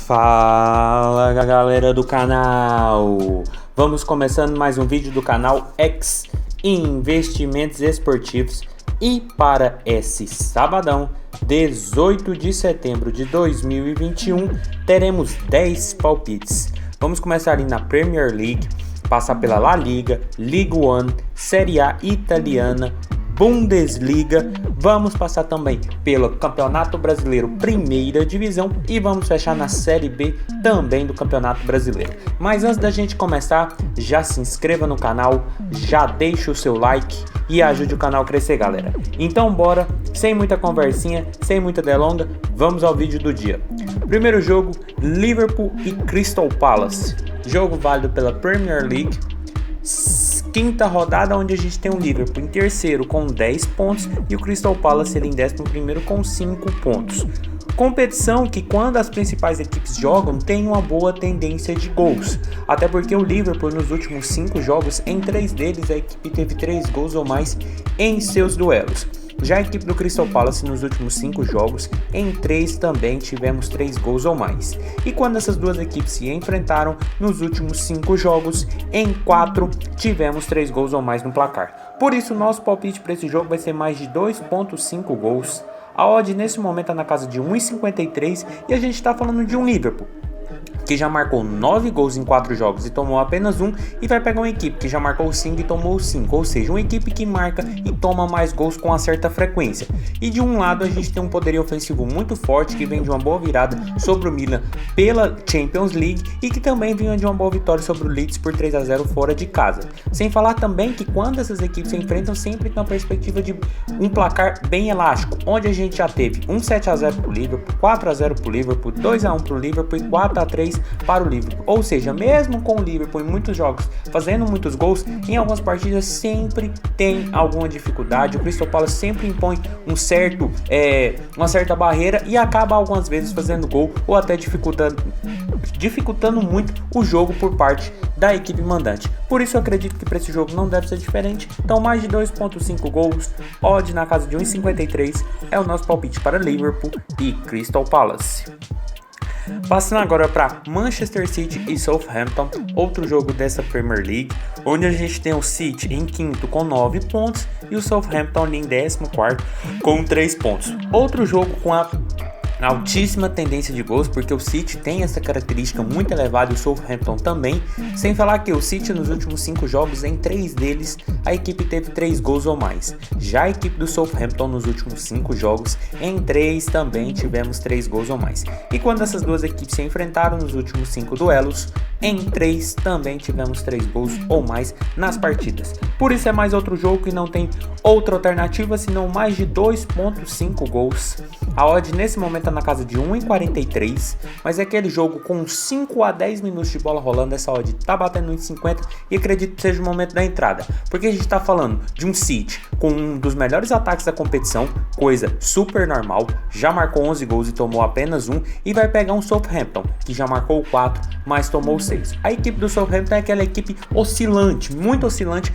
Fala galera do canal, vamos começando mais um vídeo do canal X Investimentos Esportivos. E para esse sabadão, 18 de setembro de 2021, teremos 10 palpites. Vamos começar ali na Premier League, passar pela La Liga, Ligue 1, Série A italiana, Bundesliga, vamos passar também pelo Campeonato Brasileiro Primeira Divisão e vamos fechar na Série B também do Campeonato Brasileiro. Mas antes da gente começar, já se inscreva no canal, já deixa o seu like e ajude o canal a crescer, galera. Então bora, sem muita conversinha, sem muita delonga, vamos ao vídeo do dia. Primeiro jogo, Liverpool e Crystal Palace, jogo válido pela Premier League. Quinta rodada, onde a gente tem o Liverpool em terceiro com 10 pontos e o Crystal Palace ele em 11º com 5 pontos. Competição que, quando as principais equipes jogam, tem uma boa tendência de gols, até porque o Liverpool nos últimos 5 jogos, em 3 deles a equipe teve 3 gols ou mais em seus duelos. Já a equipe do Crystal Palace nos últimos 5 jogos, em 3 também tivemos 3 gols ou mais. E quando essas duas equipes se enfrentaram nos últimos 5 jogos, em 4 tivemos 3 gols ou mais no placar. Por isso, nosso palpite para esse jogo vai ser mais de 2,5 gols. A odd nesse momento está na casa de 1,53 e a gente está falando de um Liverpool que já marcou 9 gols em 4 jogos e tomou apenas 1, e vai pegar uma equipe que já marcou 5 e tomou 5, ou seja, uma equipe que marca e toma mais gols com uma certa frequência. E de um lado a gente tem um poderio ofensivo muito forte que vem de uma boa virada sobre o Milan pela Champions League e que também vinha de uma boa vitória sobre o Leeds por 3-0 fora de casa. Sem falar também que quando essas equipes se enfrentam sempre tem uma perspectiva de um placar bem elástico, onde a gente já teve um 7-0 para o Liverpool, 4-0 para o Liverpool, 2-1 para o Liverpool e 4-3 para o Liverpool. Ou seja, mesmo com o Liverpool em muitos jogos fazendo muitos gols, em algumas partidas sempre tem alguma dificuldade. O Crystal Palace sempre impõe uma certa barreira e acaba algumas vezes fazendo gol ou até dificultando muito o jogo por parte da equipe mandante. Por isso eu acredito que para esse jogo não deve ser diferente. Então mais de 2,5 gols, odd na casa de 1,53 é o nosso palpite para Liverpool e Crystal Palace. Passando agora para Manchester City e Southampton, outro jogo dessa Premier League, onde a gente tem o City em quinto com 9 pontos e o Southampton em 14º com 3 pontos. Outro jogo com a altíssima tendência de gols, porque o City tem essa característica muito elevada e o Southampton também, sem falar que o City nos últimos 5 jogos, em 3 deles, a equipe teve 3 gols ou mais. Já a equipe do Southampton nos últimos 5 jogos, em 3 também tivemos 3 gols ou mais. E quando essas duas equipes se enfrentaram nos últimos 5 duelos, em 3 também tivemos 3 gols ou mais nas partidas. Por isso é mais outro jogo que não tem outra alternativa senão mais de 2,5 gols. A odd nesse momento na casa de 1,43, mas é aquele jogo com 5 a 10 minutos de bola rolando, essa odd tá batendo em 50 e acredito que seja o momento da entrada, porque a gente tá falando de um City com um dos melhores ataques da competição, coisa super normal, já marcou 11 gols e tomou apenas 1, e vai pegar um Southampton que já marcou 4, mas tomou 6. A equipe do Southampton é aquela equipe oscilante, muito oscilante,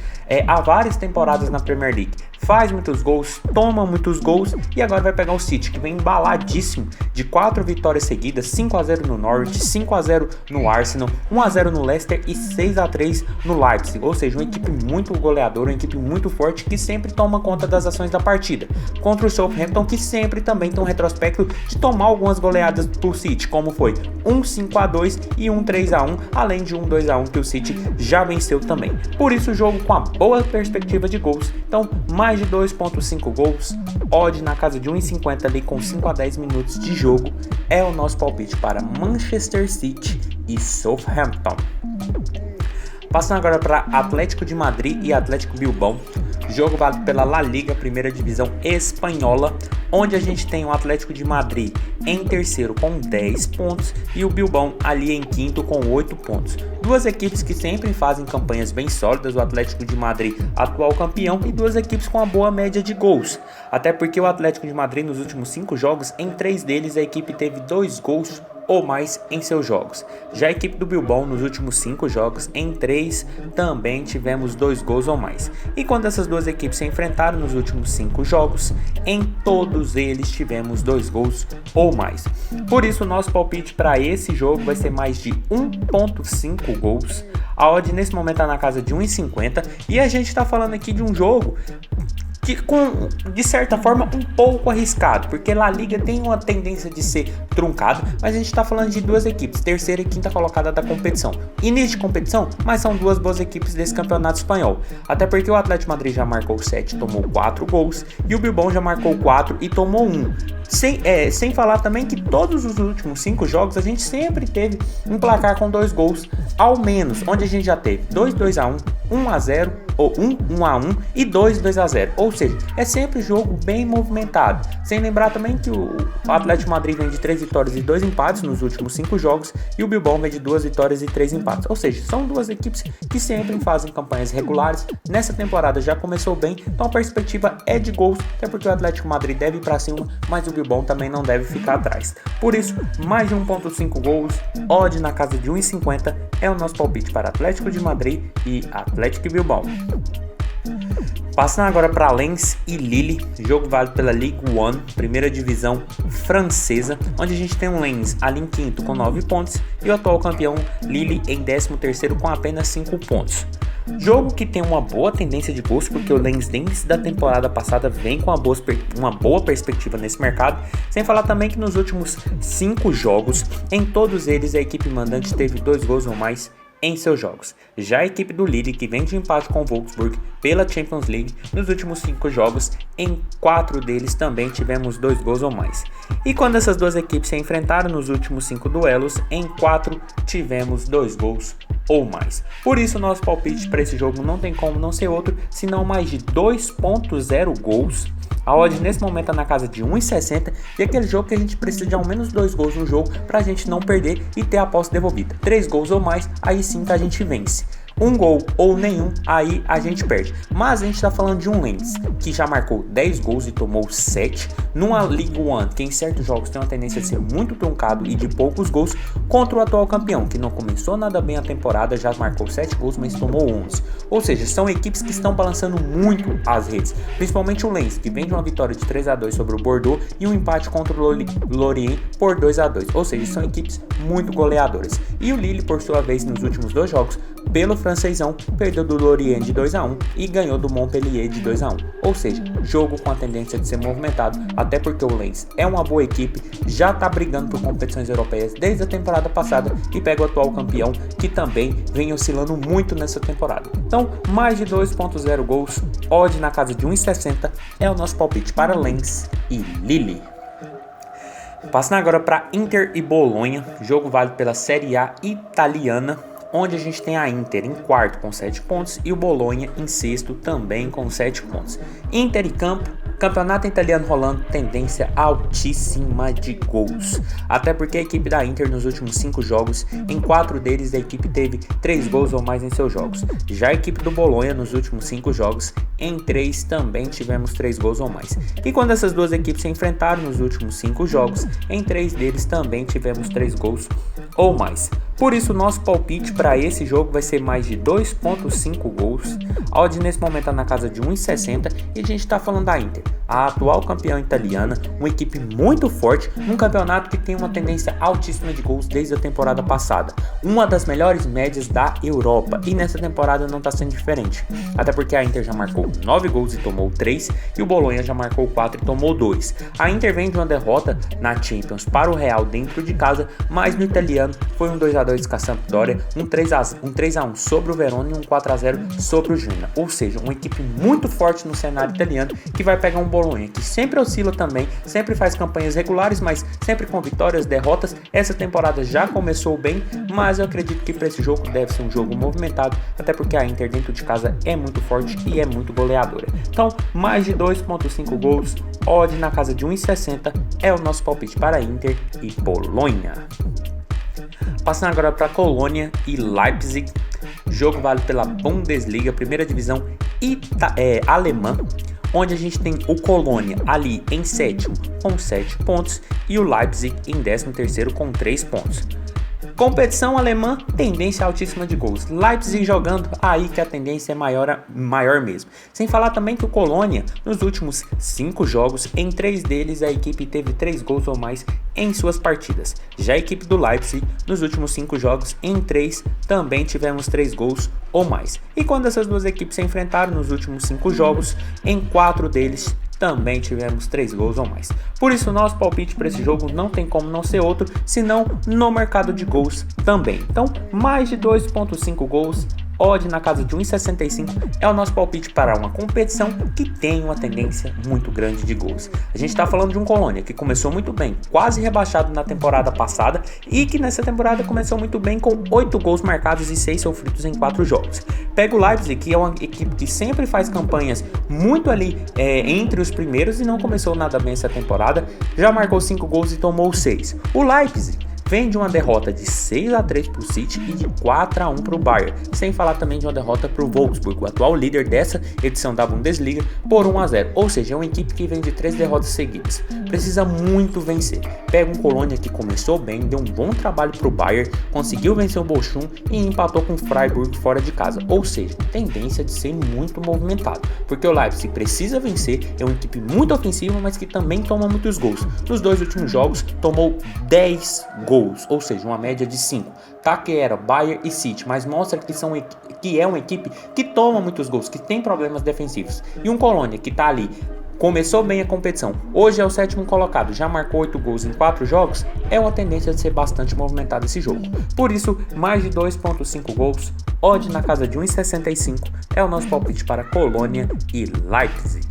há várias temporadas na Premier League. Faz muitos gols, toma muitos gols e agora vai pegar o City, que vem embaladíssimo de 4 vitórias seguidas, 5-0 no Norwich, 5-0 no Arsenal, 1-0 no Leicester e 6-3 no Leipzig. Ou seja, uma equipe muito goleadora, uma equipe muito forte que sempre toma conta das ações da partida. Contra o Southampton, que sempre também tem um retrospecto de tomar algumas goleadas pro City, como foi um 5-2 e um 3-1, além de um 2-1 que o City já venceu também. Por isso o jogo com a boa perspectiva de gols, então mais de 2,5 gols, odd na casa de 1,50 ali com 5 a 10 minutos de jogo, é o nosso palpite para Manchester City e Southampton. Passando agora para Atlético de Madrid e Atlético Bilbao, jogo válido pela La Liga, primeira divisão espanhola, onde a gente tem o Atlético de Madrid em terceiro com 10 pontos e o Bilbao ali em quinto com 8 pontos. Duas equipes que sempre fazem campanhas bem sólidas, o Atlético de Madrid atual campeão e duas equipes com uma boa média de gols, até porque o Atlético de Madrid nos últimos 5 jogos, em 3 deles a equipe teve 2 gols ou mais em seus jogos. Já a equipe do Bilbao nos últimos 5 jogos, em 3 também tivemos 2 gols ou mais. E quando essas duas equipes se enfrentaram nos últimos 5 jogos, em todos eles tivemos 2 gols ou mais. Por isso o nosso palpite para esse jogo vai ser mais de 1.5 gols. A odd nesse momento está na casa de 1,50 e a gente está falando aqui de um jogo que de certa forma um pouco arriscado, porque La Liga tem uma tendência de ser truncado, mas a gente está falando de duas equipes, terceira e quinta colocada da competição. Início de competição, mas são duas boas equipes desse campeonato espanhol, até porque o Atlético Madrid já marcou 7 e tomou 4 gols, e o Bilbao já marcou 4 e tomou 1. Sem falar também que todos os últimos 5 jogos a gente sempre teve um placar com 2 gols ao menos, onde a gente já teve 2-2-1, 1-0 ou 1-1 e 2-2-0, ou seja, é sempre jogo bem movimentado. Sem lembrar também que o Atlético Madrid vem de 3 vitórias e 2 empates nos últimos 5 jogos e o Bilbao vem de 2 vitórias e 3 empates, ou seja, são duas equipes que sempre fazem campanhas regulares. Nessa temporada já começou bem, então a perspectiva é de gols, até porque o Atlético Madrid deve ir para cima, mas o Bilbao também não deve ficar atrás. Por isso, mais de 1.5 gols, odd na casa de 1,50 é o nosso palpite para Atlético de Madrid e Atlético e Bilbao. Passando agora para Lens e Lille, jogo válido pela Ligue 1, primeira divisão francesa, onde a gente tem um Lens ali em quinto com 9 pontos e o atual campeão Lille em 13º com apenas 5 pontos. Jogo que tem uma boa tendência de gols, porque o Lens desde da temporada passada vem com uma boa perspectiva nesse mercado, sem falar também que nos últimos 5 jogos, em todos eles a equipe mandante teve 2 gols ou mais em seus jogos. Já a equipe do Lille, que vem de empate com o Wolfsburg pela Champions League, nos últimos 5 jogos, em 4 deles também tivemos 2 gols ou mais. E quando essas duas equipes se enfrentaram nos últimos 5 duelos, em 4 tivemos 2 gols ou mais. Por isso, nosso palpite para esse jogo não tem como não ser outro, senão mais de 2.0 gols. A odd nesse momento está na casa de 1,60 e aquele jogo que a gente precisa de ao menos 2 gols no jogo para a gente não perder e ter a aposta devolvida. 3 gols ou mais, aí sim que a gente vence. 1 gol ou nenhum, aí a gente perde. Mas a gente está falando de um Lens que já marcou 10 gols e tomou 7, numa Ligue 1 que em certos jogos tem uma tendência a ser muito truncado e de poucos gols, contra o atual campeão, que não começou nada bem a temporada, já marcou 7 gols, mas tomou 11. Ou seja, são equipes que estão balançando muito as redes, principalmente o Lens, que vem de uma vitória de 3-2 sobre o Bordeaux e um empate contra o Lorient por 2-2, ou seja, são equipes muito goleadoras. E o Lille, por sua vez, nos últimos 2 jogos, pelo francesão, perdeu do Lorient de 2-1 e ganhou do Montpellier de 2-1. Ou seja, jogo com a tendência de ser movimentado, até porque o Lens é uma boa equipe, já está brigando por competições europeias desde a temporada passada e pega o atual campeão, que também vem oscilando muito nessa temporada. Então, mais de 2.0 gols, odd na casa de 1,60 é o nosso palpite para Lens e Lille. Passando agora para Inter e Bolonha, jogo válido pela Série A italiana, onde a gente tem a Inter em quarto com 7 pontos e o Bolonha em sexto também com 7 pontos. Inter em campo, campeonato italiano rolando, tendência altíssima de gols. Até porque a equipe da Inter nos últimos 5 jogos, em 4 deles a equipe teve 3 gols ou mais em seus jogos. Já a equipe do Bolonha nos últimos 5 jogos, em 3 também tivemos 3 gols ou mais. E quando essas duas equipes se enfrentaram nos últimos 5 jogos, em 3 deles também tivemos 3 gols ou mais. Por isso, nosso palpite para esse jogo vai ser mais de 2.5 gols. A odd nesse momento está na casa de 1,60 e a gente está falando da Inter, a atual campeã italiana, uma equipe muito forte, num campeonato que tem uma tendência altíssima de gols desde a temporada passada. Uma das melhores médias da Europa e nessa temporada não está sendo diferente. Até porque a Inter já marcou 9 gols e tomou 3 e o Bolonha já marcou 4 e tomou 2. A Inter vem de uma derrota na Champions para o Real dentro de casa, mas no italiano foi um 2-2 com a Sampdoria, um 3-1 sobre o Verona e um 4-0 sobre o Genoa. Ou seja, uma equipe muito forte no cenário italiano que vai pegar um Bolonha que sempre oscila também, sempre faz campanhas regulares, mas sempre com vitórias, derrotas. Essa temporada já começou bem, mas eu acredito que para esse jogo deve ser um jogo movimentado, até porque a Inter dentro de casa é muito forte e é muito goleadora. Então, mais de 2.5 gols, odd na casa de 1,60 é o nosso palpite para Inter e Bolonha. Passando agora para Colônia e Leipzig, jogo válido pela Bundesliga, primeira divisão alemã, onde a gente tem o Colônia ali em sétimo com 7 pontos e o Leipzig em 13º com 3 pontos. Competição alemã, tendência altíssima de gols. Leipzig jogando, aí que a tendência é maior mesmo. Sem falar também que o Colônia, nos últimos 5 jogos, em 3 deles a equipe teve 3 gols ou mais em suas partidas. Já a equipe do Leipzig, nos últimos 5 jogos, em 3 também tivemos 3 gols ou mais. E quando essas duas equipes se enfrentaram nos últimos 5 jogos, em 4 deles também tivemos 3 gols ou mais. Por isso, nosso palpite para esse jogo não tem como não ser outro, senão no mercado de gols também. Então, mais de 2.5 gols, odd na casa de 1,65 é o nosso palpite para uma competição que tem uma tendência muito grande de gols. A gente está falando de um Colônia que começou muito bem, quase rebaixado na temporada passada e que nessa temporada começou muito bem com 8 gols marcados e 6 sofridos em 4 jogos. Pega o Leipzig, que é uma equipe que sempre faz campanhas muito ali entre os primeiros e não começou nada bem essa temporada, já marcou 5 gols e tomou 6. O Leipzig vem de uma derrota de 6-3 para o City e de 4-1 para o Bayern, sem falar também de uma derrota para o Wolfsburg, o atual líder dessa edição da Bundesliga, por 1-0, ou seja, é uma equipe que vem de 3 derrotas seguidas. Precisa muito vencer. Pega um Colônia que começou bem, deu um bom trabalho para o Bayern, conseguiu vencer o Bochum e empatou com o Freiburg fora de casa, ou seja, tendência de ser muito movimentado, porque o Leipzig precisa vencer, é uma equipe muito ofensiva, mas que também toma muitos gols. Nos 2 últimos jogos, tomou 10 gols. Ou seja, uma média de 5, tá? Que era Bayern e City, mas mostra que é uma equipe que toma muitos gols, que tem problemas defensivos. E um Colônia que tá ali, começou bem a competição, hoje é o 7º colocado, já marcou 8 gols em 4 jogos, é uma tendência de ser bastante movimentado esse jogo. Por isso, mais de 2.5 gols, odd na casa de 1,65 é o nosso palpite para Colônia e Leipzig.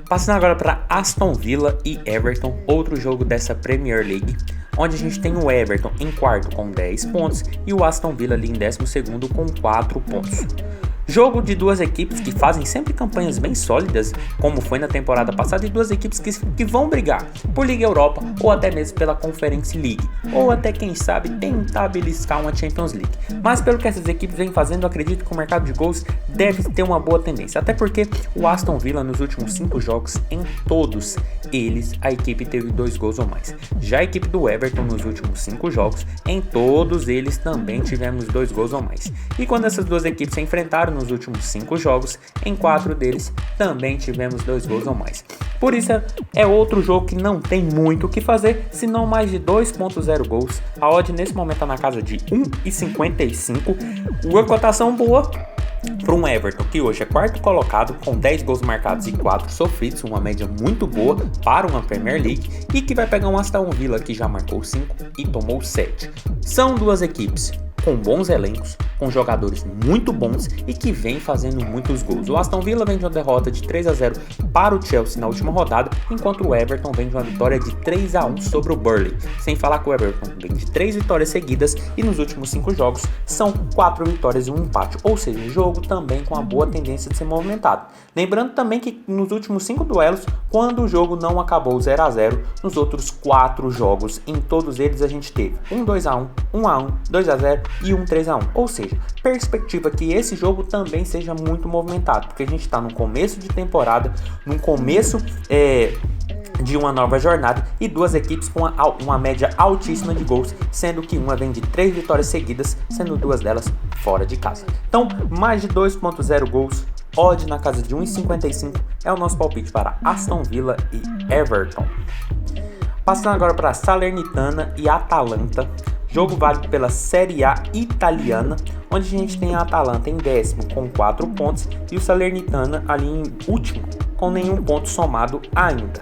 Passando agora para Aston Villa e Everton, outro jogo dessa Premier League, onde a gente tem o Everton em quarto com 10 pontos e o Aston Villa ali em 12º com 4 pontos. Jogo de duas equipes que fazem sempre campanhas bem sólidas, como foi na temporada passada, e duas equipes que vão brigar por Liga Europa ou até mesmo pela Conference League, ou até quem sabe tentar beliscar uma Champions League. Mas pelo que essas equipes vêm fazendo, eu acredito que o mercado de gols deve ter uma boa tendência, até porque o Aston Villa nos últimos 5 jogos, em todos eles a equipe teve 2 gols ou mais. Já a equipe do Everton nos últimos 5 jogos, em todos eles também tivemos 2 gols ou mais. E quando essas duas equipes se enfrentaram nos últimos 5 jogos, em 4 deles também tivemos 2 gols ou mais. Por isso é outro jogo que não tem muito o que fazer, senão mais de 2.0 gols. A odd nesse momento está na casa de 1,55. Uma cotação boa para um Everton, que hoje é quarto colocado com 10 gols marcados e 4 sofridos, uma média muito boa para uma Premier League, e que vai pegar um Aston Villa que já marcou 5 e tomou 7. São duas equipes com bons elencos, com jogadores muito bons e que vem fazendo muitos gols. O Aston Villa vem de uma derrota de 3-0 para o Chelsea na última rodada, enquanto o Everton vem de uma vitória de 3-1 sobre o Burnley. Sem falar que o Everton vem de 3 vitórias seguidas e nos últimos 5 jogos são 4 vitórias e um empate, ou seja, um jogo também com uma boa tendência de ser movimentado. Lembrando também que nos últimos 5 duelos, quando o jogo não acabou 0-0, nos outros 4 jogos, em todos eles a gente teve 2-1, 1-1, 2-0 e 3-1, ou seja, perspectiva que esse jogo também seja muito movimentado, porque a gente está no começo de temporada, no começo de uma nova jornada e duas equipes com uma média altíssima de gols, sendo que uma vem de 3 vitórias seguidas, sendo 2 delas fora de casa. Então, mais de 2.0 gols, odd na casa de 1,55 é o nosso palpite para Aston Villa e Everton. Passando agora para Salernitana e Atalanta. Jogo válido pela Série A italiana, onde a gente tem a Atalanta em 10º com 4 pontos e o Salernitana ali em último com nenhum ponto somado ainda.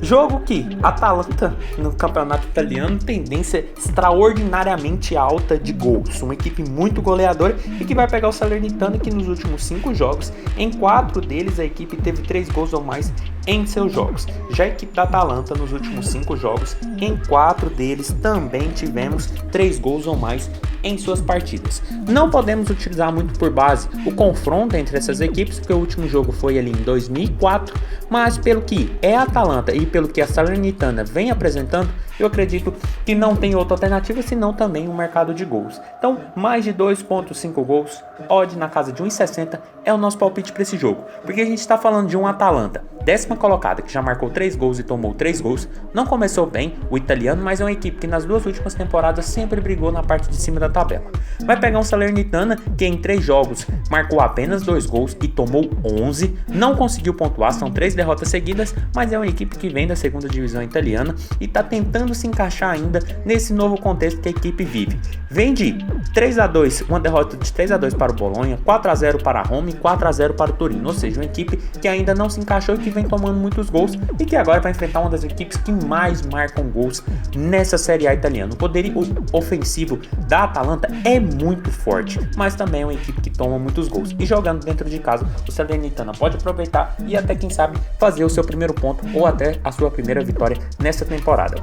Jogo que Atalanta no campeonato italiano, tendência extraordinariamente alta de gols, uma equipe muito goleadora e que vai pegar o Salernitana, que nos últimos 5 jogos, em 4 deles a equipe teve 3 gols ou mais em seus jogos. Já a equipe da Atalanta nos últimos 5 jogos, em 4 deles também tivemos 3 gols ou mais em suas partidas. Não podemos utilizar muito por base o confronto entre essas equipes, porque o último jogo foi ali em 2004, mas pelo que é a Atalanta e pelo que a Salernitana vem apresentando, Eu acredito que não tem outra alternativa senão também o mercado de gols. Então, mais de 2.5 gols, odd na casa de 1,60 é o nosso palpite para esse jogo. Porque a gente está falando de um Atalanta, 10ª colocada, que já marcou 3 gols e tomou 3 gols. Não começou bem o italiano, mas é uma equipe que nas 2 últimas temporadas sempre brigou na parte de cima da tabela. Vai pegar um Salernitana que em 3 jogos marcou apenas 2 gols e tomou 11. Não conseguiu pontuar, são 3 derrotas seguidas, mas é uma equipe que vem da 2ª divisão italiana e está tentando se encaixar ainda nesse novo contexto que a equipe vive. Vem de 3-2, uma derrota de 3-2 para o Bolonha, 4-0 para a Roma e 4-0 para o Torino, ou seja, uma equipe que ainda não se encaixou e que vem tomando muitos gols e que agora vai enfrentar uma das equipes que mais marcam gols nessa Série A italiana. O poderio ofensivo da Atalanta é muito forte, mas também é uma equipe que toma muitos gols. E jogando dentro de casa, o Salernitana pode aproveitar e até, quem sabe, fazer o seu primeiro ponto ou até a sua primeira vitória nessa temporada.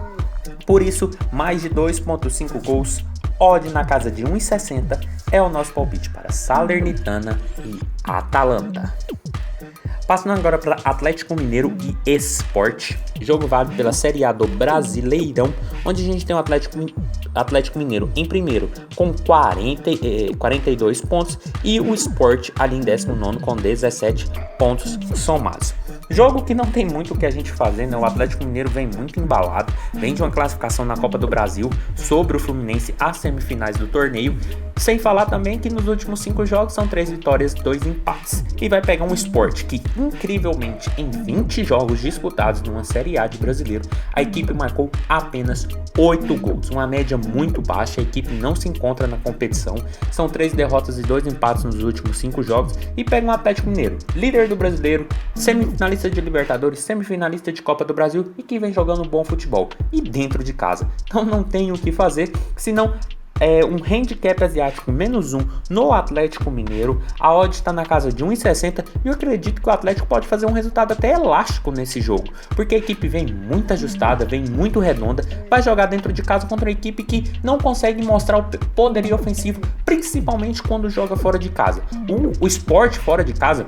Por isso, mais de 2.5 gols, odd na casa de 1,60 é o nosso palpite para Salernitana e Atalanta. Passando agora para Atlético Mineiro e Sport, jogo válido pela Série A do Brasileirão, onde a gente tem o Atlético Mineiro em primeiro com 42 pontos e o Sport ali em 19º com 17 pontos somados. Jogo que não tem muito o que a gente fazer, né? O Atlético Mineiro vem muito embalado, vem de uma classificação na Copa do Brasil sobre o Fluminense às semifinais do torneio, sem falar também que nos últimos 5 jogos são 3 vitórias e 2 empates. E vai pegar um Sport que, incrivelmente, em 20 jogos disputados numa Série A de brasileiro, a equipe marcou apenas 8 gols, uma média muito baixa. A equipe não se encontra na competição, são 3 derrotas e 2 empates nos últimos 5 jogos, e pega um Atlético Mineiro, líder do brasileiro, semifinalista de Libertadores, semifinalista de Copa do Brasil e que vem jogando bom futebol e dentro de casa. Então não tem o que fazer, senão um handicap asiático -1 no Atlético Mineiro. A odd está na casa de 1,60 e eu acredito que o Atlético pode fazer um resultado até elástico nesse jogo, porque a equipe vem muito ajustada, vem muito redonda, vai jogar dentro de casa contra uma equipe que não consegue mostrar o poderio ofensivo, principalmente quando joga fora de casa. O Sport fora de casa,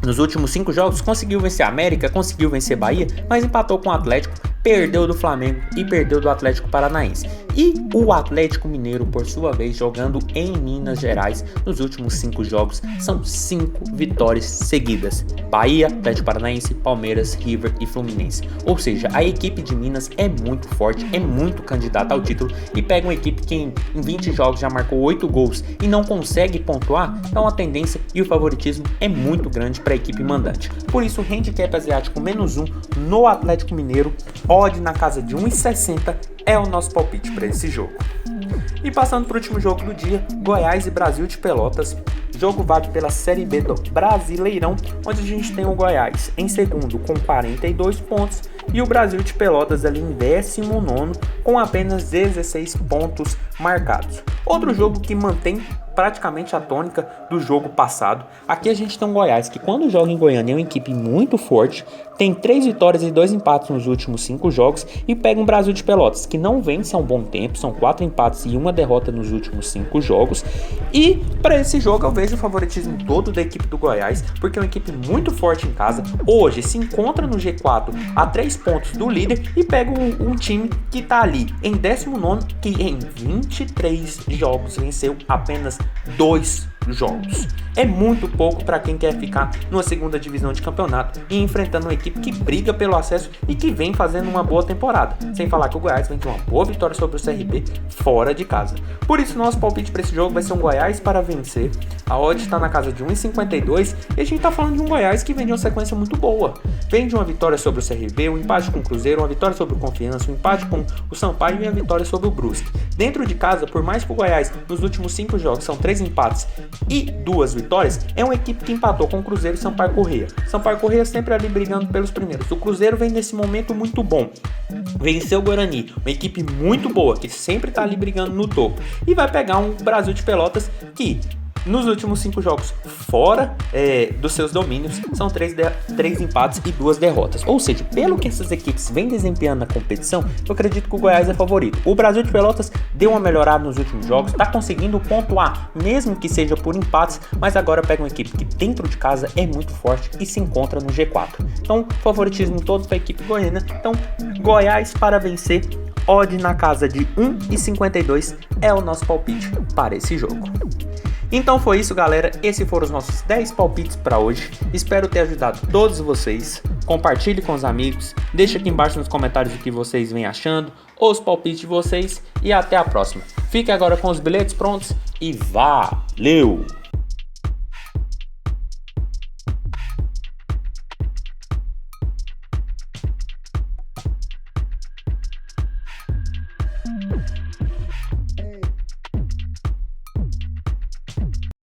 nos últimos 5 jogos, conseguiu vencer a América, conseguiu vencer Bahia, mas empatou com o Atlético, perdeu do Flamengo e perdeu do Atlético Paranaense. E o Atlético Mineiro, por sua vez, jogando em Minas Gerais, nos últimos 5 jogos, são 5 vitórias seguidas. Bahia, Atlético Paranaense, Palmeiras, River e Fluminense. Ou seja, a equipe de Minas é muito forte, é muito candidata ao título e pega uma equipe que em 20 jogos já marcou 8 gols e não consegue pontuar, então a tendência e o favoritismo é muito grande para a equipe mandante. Por isso, o handicap asiático -1 no Atlético Mineiro, odd na casa de 1,60 é o nosso palpite para esse jogo. E passando para o último jogo do dia, Goiás e Brasil de Pelotas, jogo válido pela Série B do Brasileirão, onde a gente tem o Goiás em segundo com 42 pontos e o Brasil de Pelotas ali em 19º com apenas 16 pontos marcados. Outro jogo que mantém praticamente a tônica do jogo passado. Aqui a gente tem um Goiás que, quando joga em Goiânia, é uma equipe muito forte, tem 3 vitórias e 2 empates nos últimos 5 jogos e pega um Brasil de Pelotas que não vence há um bom tempo, são 4 empates e 1 derrota nos últimos 5 jogos. E para esse jogo eu vejo o favoritismo todo da equipe do Goiás, porque é uma equipe muito forte em casa, hoje se encontra no G4 a 3 pontos do líder e pega um time que está ali em 19º, que em 23 jogos venceu apenas 2 jogos. É muito pouco para quem quer ficar numa 2ª divisão de campeonato e enfrentando uma equipe que briga pelo acesso e que vem fazendo uma boa temporada. Sem falar que o Goiás vem de uma boa vitória sobre o CRB fora de casa. Por isso, nosso palpite para esse jogo vai ser um Goiás para vencer. A odd está na casa de 1,52 e a gente está falando de um Goiás que vem de uma sequência muito boa. Vem de uma vitória sobre o CRB, um empate com o Cruzeiro, uma vitória sobre o Confiança, um empate com o Sampaio e uma vitória sobre o Brusque. Dentro de casa, por mais que o Goiás nos últimos 5 jogos são 3 empates e 2 vitórias, é uma equipe que empatou com o Cruzeiro e Sampaio Corrêa. Sampaio Corrêa sempre ali brigando pelos primeiros. O Cruzeiro vem nesse momento muito bom. Venceu o Guarani, uma equipe muito boa, que sempre está ali brigando no topo. E vai pegar um Brasil de Pelotas que, nos últimos 5 jogos fora dos seus domínios, são 3 empates e 2 derrotas. Ou seja, pelo que essas equipes vêm desempenhando na competição, eu acredito que o Goiás é favorito. O Brasil de Pelotas deu uma melhorada nos últimos jogos, está conseguindo pontuar, mesmo que seja por empates, mas agora pega uma equipe que dentro de casa é muito forte e se encontra no G4. Então, favoritismo todo para a equipe goiana. Então, Goiás para vencer, odd na casa de 1,52 é o nosso palpite para esse jogo. Então foi isso, galera, esses foram os nossos 10 palpites para hoje, espero ter ajudado todos vocês, compartilhe com os amigos, deixe aqui embaixo nos comentários o que vocês vêm achando, os palpites de vocês e até a próxima. Fique agora com os bilhetes prontos e valeu!